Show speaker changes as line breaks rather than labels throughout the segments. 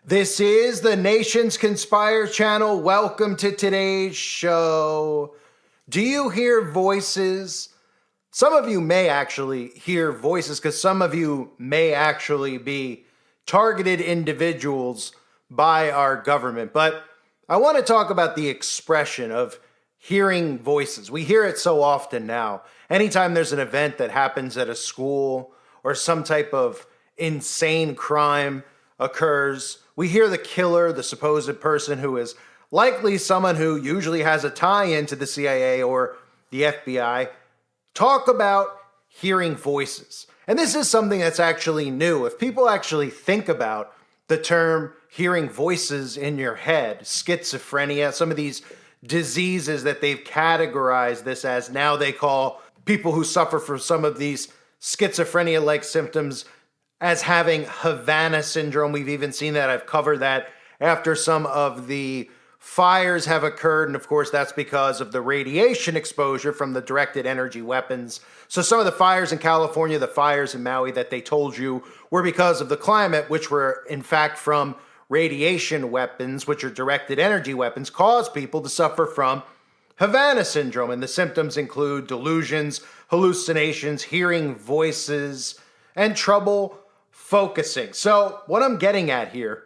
This is the Nation's Conspire channel. Welcome to today's show. Do you hear voices? Some of you may actually hear voices because some of you may actually be targeted individuals by our government. But I want to talk about the expression of hearing voices. We hear it so often now. Anytime there's an event that happens at a school or some type of insane crime occurs, we hear the killer, the supposed person who is likely someone who usually has a tie-in to the CIA or the FBI, talk about hearing voices. And this is something that's actually new. If people actually think about the term hearing voices in your head, schizophrenia, some of these diseases that they've categorized this as, now they call people who suffer from some of these schizophrenia-like symptoms as having Havana syndrome. We've even seen that. I've covered that after some of the fires have occurred. And of course, that's because of the radiation exposure from the directed energy weapons. So some of the fires in California, the fires in Maui that they told you were because of the climate, which were in fact from radiation weapons, which are directed energy weapons, cause people to suffer from Havana syndrome. And the symptoms include delusions, hallucinations, hearing voices, and trouble focusing. So what I'm getting at here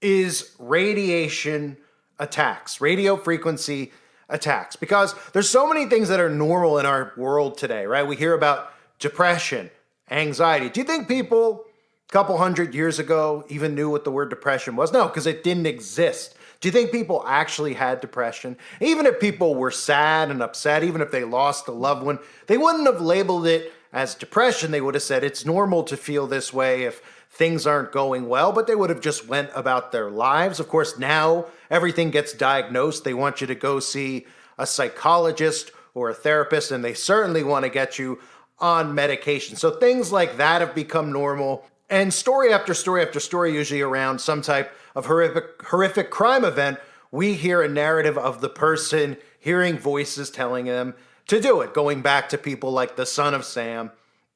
is radiation attacks, radio frequency attacks, because there's so many things that are normal in our world today, right? We hear about depression, anxiety. Do you think people a couple hundred years ago even knew what the word depression was? No, because it didn't exist. Do you think people actually had depression? Even if people were sad and upset, even if they lost a loved one, they wouldn't have labeled it as depression. They would have said it's normal to feel this way if things aren't going well, but they would have just went about their lives. Of course, now everything gets diagnosed. They want you to go see a psychologist or a therapist, and they certainly want to get you on medication. So things like that have become normal. And story after story after story, usually around some type of horrific crime event, we hear a narrative of the person hearing voices telling them to do it, going back to people like the son of Sam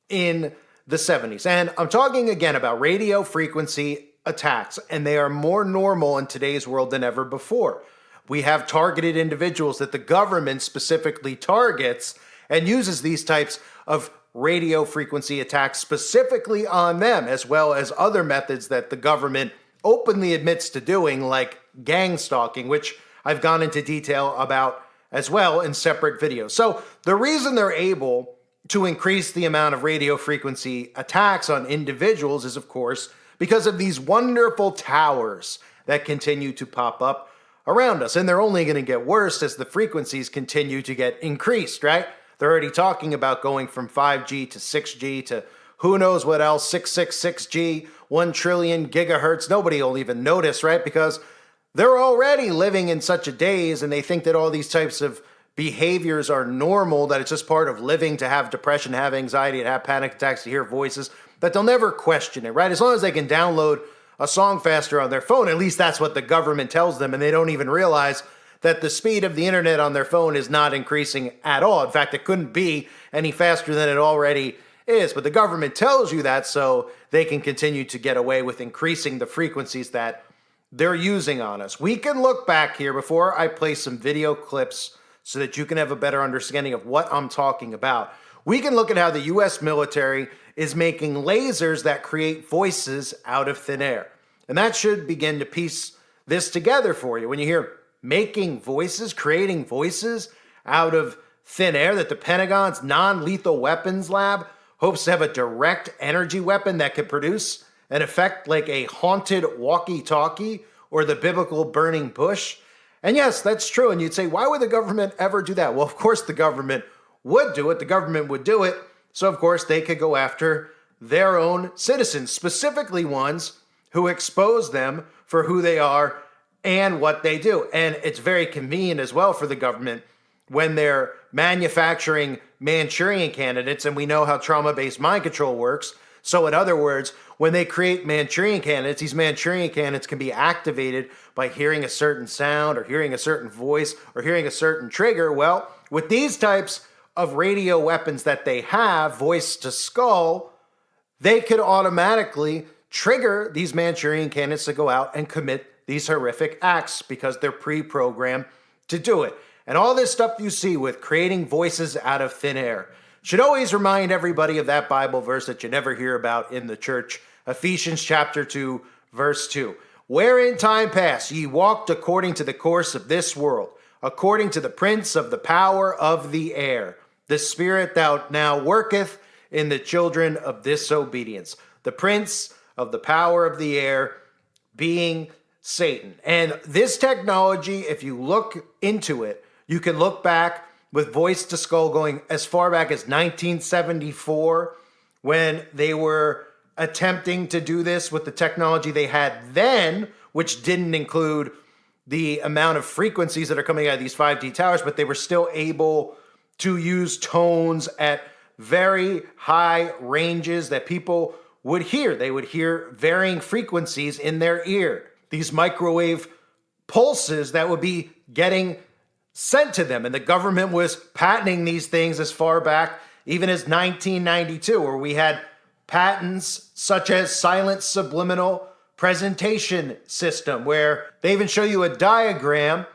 in the 70s. And I'm talking again about radio frequency attacks, and they are more normal in today's world than ever before. We have targeted individuals that the government specifically targets and uses these types of radio frequency attacks specifically on them, as well as other methods that the government openly admits to doing, like gang stalking, which I've gone into detail about as well in separate videos. So the reason they're able to increase the amount of radio frequency attacks on individuals is, of course, because of these wonderful towers that continue to pop up around us. And they're only going to get worse as the frequencies continue to get increased, right? They're already talking about going from 5G to 6G to who knows what else, 666G, 1 trillion gigahertz. Nobody will even notice, right? Because they're already living in such a daze, and they think that all these types of behaviors are normal, that it's just part of living, to have depression, to have anxiety, to have panic attacks, to hear voices, that they'll never question it, right? As long as they can download a song faster on their phone, at least that's what the government tells them, and they don't even realize that the speed of the internet on their phone is not increasing at all. In fact, it couldn't be any faster than it already is, but the government tells you that so they can continue to get away with increasing the frequencies that they're using on us. We can look back here before I play some video clips so that you can have a better understanding of what I'm talking about. We can look at how the US military is making lasers that create voices out of thin air. And that should begin to piece this together for you. When you hear making voices, creating voices out of thin air, that the Pentagon's non-lethal weapons lab hopes to have a direct energy weapon that could produce an effect like a haunted walkie-talkie or the biblical burning bush. And yes, that's true. And you'd say, why would the government ever do that? Well, of course the government would do it. The government would do it. So of course they could go after their own citizens, specifically ones who expose them for who they are and what they do. And it's very convenient as well for the government when they're manufacturing Manchurian candidates, and we know how trauma-based mind control works. So in other words, when they create Manchurian candidates, these Manchurian candidates can be activated by hearing a certain sound or hearing a certain voice or hearing a certain trigger. Well, with these types of radio weapons that they have, voice to skull, they could automatically trigger these Manchurian candidates to go out and commit these horrific acts because they're pre-programmed to do it. And all this stuff you see with creating voices out of thin air should always remind everybody of that Bible verse that you never hear about in the church, Ephesians chapter 2, verse 2. Where in time past ye walked according to the course of this world, according to the prince of the power of the air, the spirit that now worketh in the children of disobedience. The prince of the power of the air being Satan. And this technology, if you look into it, you can look back with voice to skull going as far back as 1974 when they were attempting to do this with the technology they had then, which didn't include the amount of frequencies that are coming out of these 5G towers, but they were still able to use tones at very high ranges that people would hear. They would hear varying frequencies in their ear, these microwave pulses that would be getting sent to them. And the government was patenting these things as far back even as 1992, where we had patents such as silent subliminal presentation system, where they even show you a diagram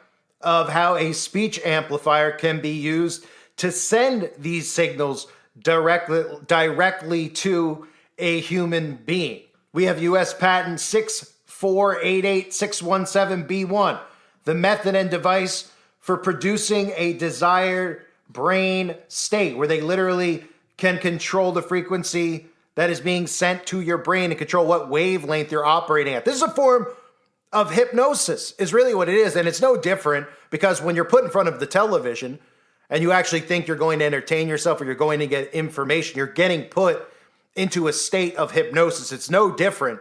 of how a speech amplifier can be used to send these signals directly to a human being. We have U.S. patent 6488617B1, the method and device for producing a desired brain state, where they literally can control the frequency that is being sent to your brain and control what wavelength you're operating at. This is a form of hypnosis, is really what it is. And it's no different because when you're put in front of the television and you actually think you're going to entertain yourself or you're going to get information, you're getting put into a state of hypnosis. It's no different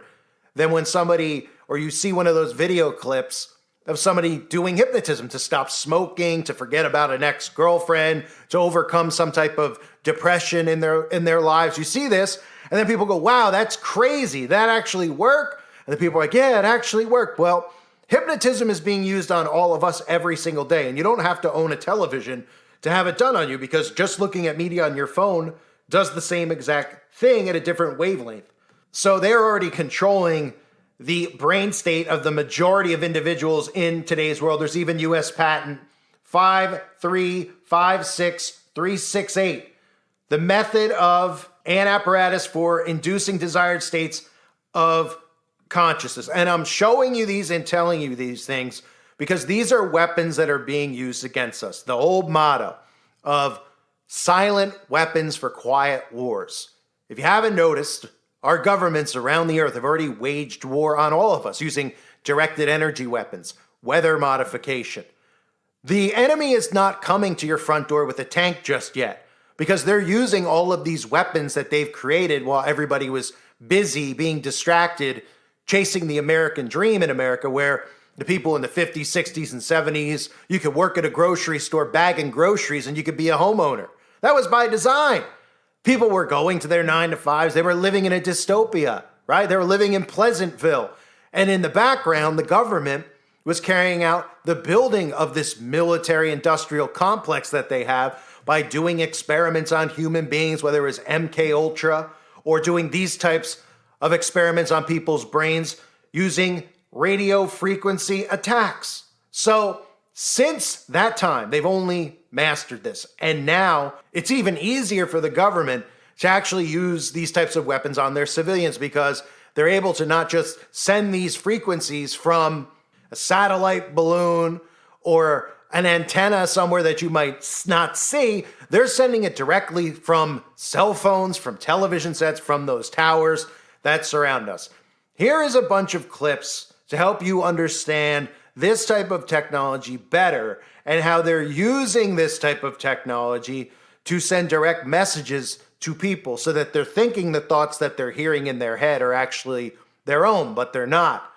than when somebody, or you see one of those video clips of somebody doing hypnotism to stop smoking, to forget about an ex-girlfriend, to overcome some type of depression in their lives. You see this, and then people go, wow, that's crazy. That actually worked? And the people are like, yeah, it actually worked. Well, hypnotism is being used on all of us every single day, and you don't have to own a television to have it done on you, because just looking at media on your phone does the same exact thing at a different wavelength. So they're already controlling the brain state of the majority of individuals in today's world. There's even U.S. patent 5356368, the method of an apparatus for inducing desired states of consciousness. And I'm showing you these and telling you these things because these are weapons that are being used against us. The old motto of silent weapons for quiet wars. If you haven't noticed, our governments around the earth have already waged war on all of us using directed energy weapons, weather modification. The enemy is not coming to your front door with a tank just yet because they're using all of these weapons that they've created while everybody was busy being distracted, chasing the American dream in America, where the people in the 50s, 60s, and 70s, you could work at a grocery store bagging groceries and you could be a homeowner. That was by design. People were going to their 9-to-5s. They were living in a dystopia, right? They were living in Pleasantville. And in the background, the government was carrying out the building of this military-industrial complex that they have by doing experiments on human beings, whether it was MK Ultra or doing these types of experiments on people's brains using radio frequency attacks. So since that time, they've only mastered this. And now it's even easier for the government to actually use these types of weapons on their civilians because they're able to not just send these frequencies from a satellite balloon or an antenna somewhere that you might not see. They're sending it directly from cell phones, from television sets, from those towers that surround us. Here is a bunch of clips to help you understand this type of technology better and how they're using this type of technology to send direct messages to people so that they're thinking the thoughts that they're hearing in their head are actually their own, but they're not.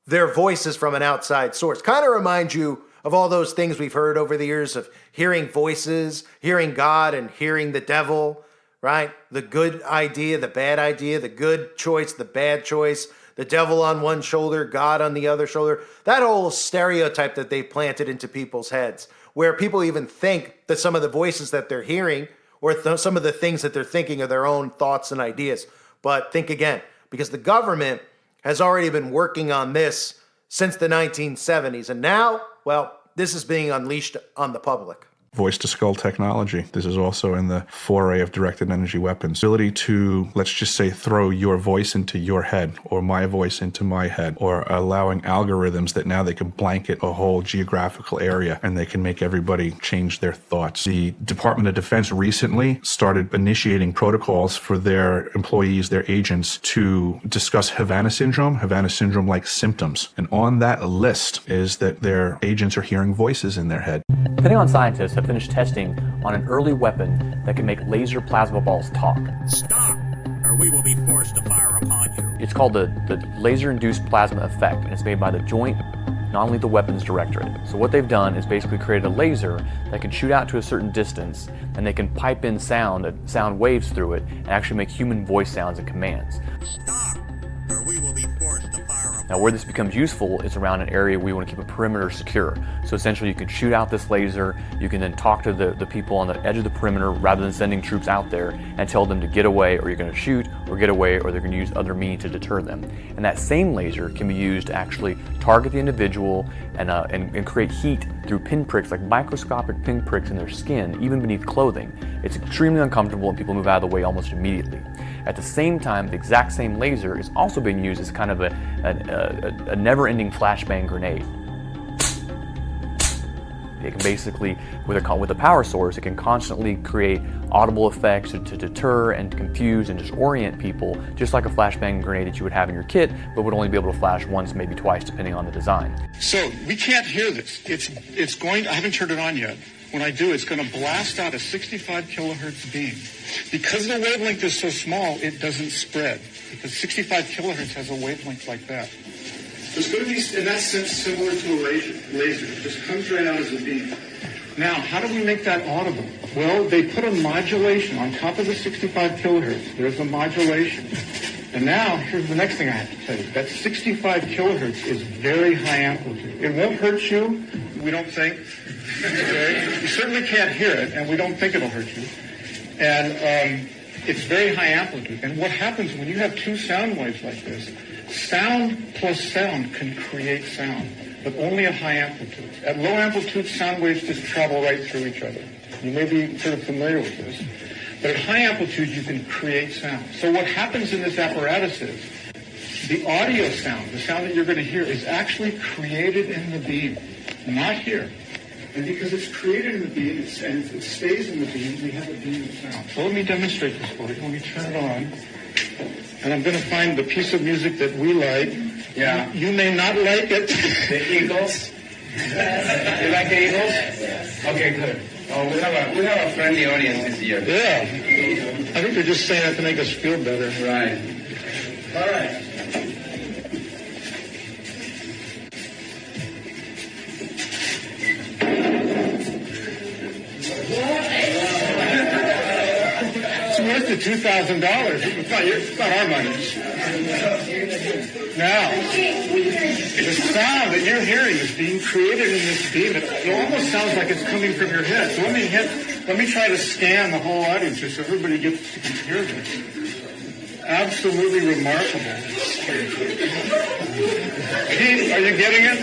They're voices from an outside source. Kind of remind you of all those things we've heard over the years of hearing voices, hearing God and hearing the devil, right? The good idea, the bad idea, the good choice, the bad choice, the devil on one shoulder, God on the other shoulder. That whole stereotype that they planted into people's heads, where people even think that some of the voices that they're hearing or some of the things that they're thinking are their own thoughts and ideas. But think again, because the government has already been working on this since the 1970s. And now, well, this is being unleashed on the public.
Voice-to-skull technology. This is also in the foray of directed energy weapons. Ability to, let's just say, throw your voice into your head or my voice into my head, or allowing algorithms that now they can blanket a whole geographical area and they can make everybody change their thoughts. The Department of Defense recently started initiating protocols for their employees, their agents, to discuss Havana syndrome-like symptoms. And on that list is that their agents are hearing voices in their head.
Pentagon scientists have finished testing on an early weapon that can make laser plasma balls talk.
Stop, or we will be forced to fire upon you.
It's called the laser-induced plasma effect, and it's made by the Joint Non-Lethal Weapons Directorate. So what they've done is basically created a laser that can shoot out to a certain distance, and they can pipe in sound waves through it, and actually make human voice sounds and commands.
Stop, or we will be forced to fire upon you.
Now where this becomes useful is around an area where you want to keep a perimeter secure. So essentially you can shoot out this laser, you can then talk to the people on the edge of the perimeter rather than sending troops out there and tell them to get away, or you're going to shoot, or get away, or they're going to use other means to deter them. And that same laser can be used to actually target the individual and create heat through pinpricks, like microscopic pinpricks in their skin, even beneath clothing. It's extremely uncomfortable and people move out of the way almost immediately. At the same time, the exact same laser is also being used as kind of a never-ending flashbang grenade. It can basically, with a power source, it can constantly create audible effects to deter and confuse and disorient people, just like a flashbang grenade that you would have in your kit, but would only be able to flash once, maybe twice, depending on the design.
So we can't hear this. It's going. I haven't turned it on yet. When I do, it's going to blast out a 65 kilohertz beam. Because the wavelength is so small, it doesn't spread. Because 65 kilohertz has a wavelength like that. It's going to be, in that sense, similar to a laser. It just comes right out as a beam. Now, how do we make that audible? Well, they put a modulation on top of the 65 kilohertz. There's a modulation. And now, here's the next thing I have to tell you. That 65 kilohertz is very high amplitude. It won't hurt you, we don't think. Okay? You certainly can't hear it, and we don't think it'll hurt you. And it's very high amplitude. And what happens when you have two sound waves like this, sound plus sound can create sound, but only at high amplitudes. At low amplitudes, sound waves just travel right through each other. You may be sort of familiar with this. But at high amplitudes, you can create sound. So what happens in this apparatus is the audio sound, the sound that you're going to hear, is actually created in the beam, not here. And because it's created in the beam and it stays in the beam, we have a beam of sound. So let me demonstrate this for you. Let me turn it on. And I'm going to find the piece of music that we like. Yeah. You may not like it.
The Eagles? You like the Eagles? Yes. Okay, good. Oh, we have a friendly audience this year.
Yeah. I think they're just saying that to make us feel better.
Right. All right.
It's worth the $2,000. It's not our money. Now, the sound that you're hearing is being created in this beam. It almost sounds like it's coming from your head. So let me try to scan the whole audience here so everybody gets to hear this. Absolutely remarkable. Pete, are you getting it?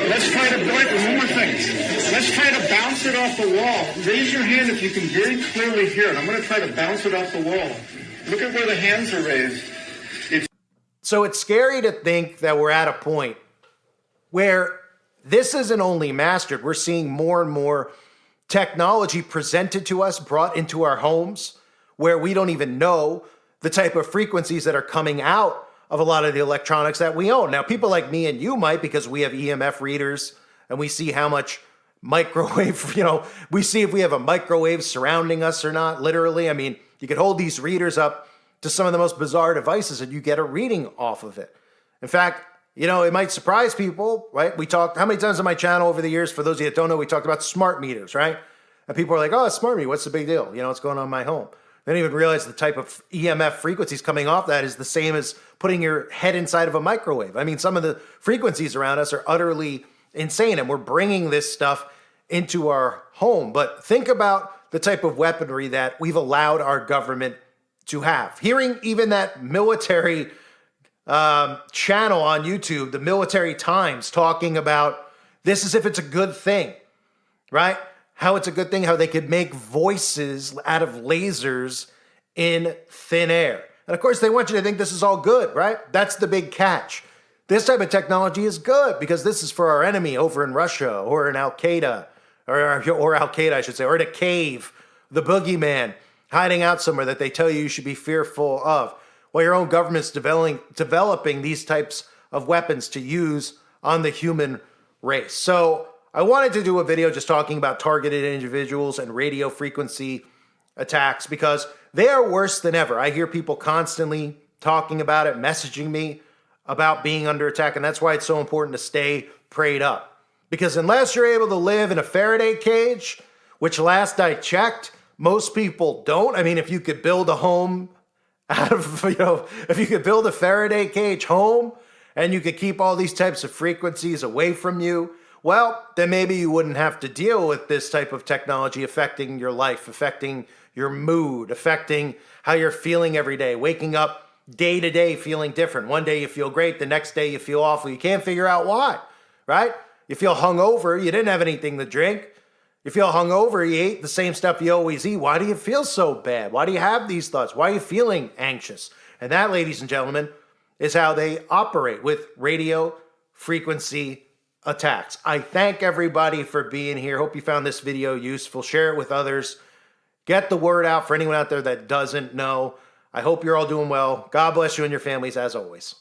Let's try to break it. One more thing. Let's try to bounce it off the wall. Raise your hand if you can very clearly hear it. I'm going to try to bounce it off the wall. Look at where the hands are raised.
So it's scary to think that we're at a point where this isn't only mastered. We're seeing more and more technology presented to us, brought into our homes, where we don't even know the type of frequencies that are coming out of a lot of the electronics that we own. Now, people like me and you might, because we have EMF readers and we see how much microwave, we see if we have a microwave surrounding us or not, literally. I mean, you could hold these readers up to some of the most bizarre devices and you get a reading off of it. In fact, it might surprise people, right? We talked, how many times on my channel over the years, for those of you that don't know, we talked about smart meters, right? And people are like, oh, it's smart meter, what's the big deal? What's going on in my home? They don't even realize the type of EMF frequencies coming off that is the same as putting your head inside of a microwave. I mean, some of the frequencies around us are utterly insane, and we're bringing this stuff into our home. But think about the type of weaponry that we've allowed our government to have. Hearing even that military channel on YouTube, the Military Times, talking about this as if it's a good thing, right? How it's a good thing, how they could make voices out of lasers in thin air. And of course, they want you to think this is all good, right? That's the big catch. This type of technology is good because this is for our enemy over in Russia or in Al-Qaeda, or Al-Qaeda, I should say, or in a cave, the boogeyman hiding out somewhere that they tell you should be fearful of. While your own government's developing these types of weapons to use on the human race. So I wanted to do a video just talking about targeted individuals and radio frequency attacks because they are worse than ever. I hear people constantly talking about it, messaging me about being under attack, and that's why it's so important to stay prayed up. Because unless you're able to live in a Faraday cage, which last I checked, most people don't. I mean, if you could build a home out of, if you could build a Faraday cage home and you could keep all these types of frequencies away from you, well, then maybe you wouldn't have to deal with this type of technology affecting your life, affecting your mood, affecting how you're feeling every day, waking up day to day feeling different. One day you feel great, the next day you feel awful. You can't figure out why, right? You feel hungover, you didn't have anything to drink. You feel hungover, you ate the same stuff you always eat. Why do you feel so bad? Why do you have these thoughts? Why are you feeling anxious? And that, ladies and gentlemen, is how they operate with radio frequency attacks. I thank everybody for being here. Hope you found this video useful. Share it with others. Get the word out for anyone out there that doesn't know. I hope you're all doing well. God bless you and your families as always.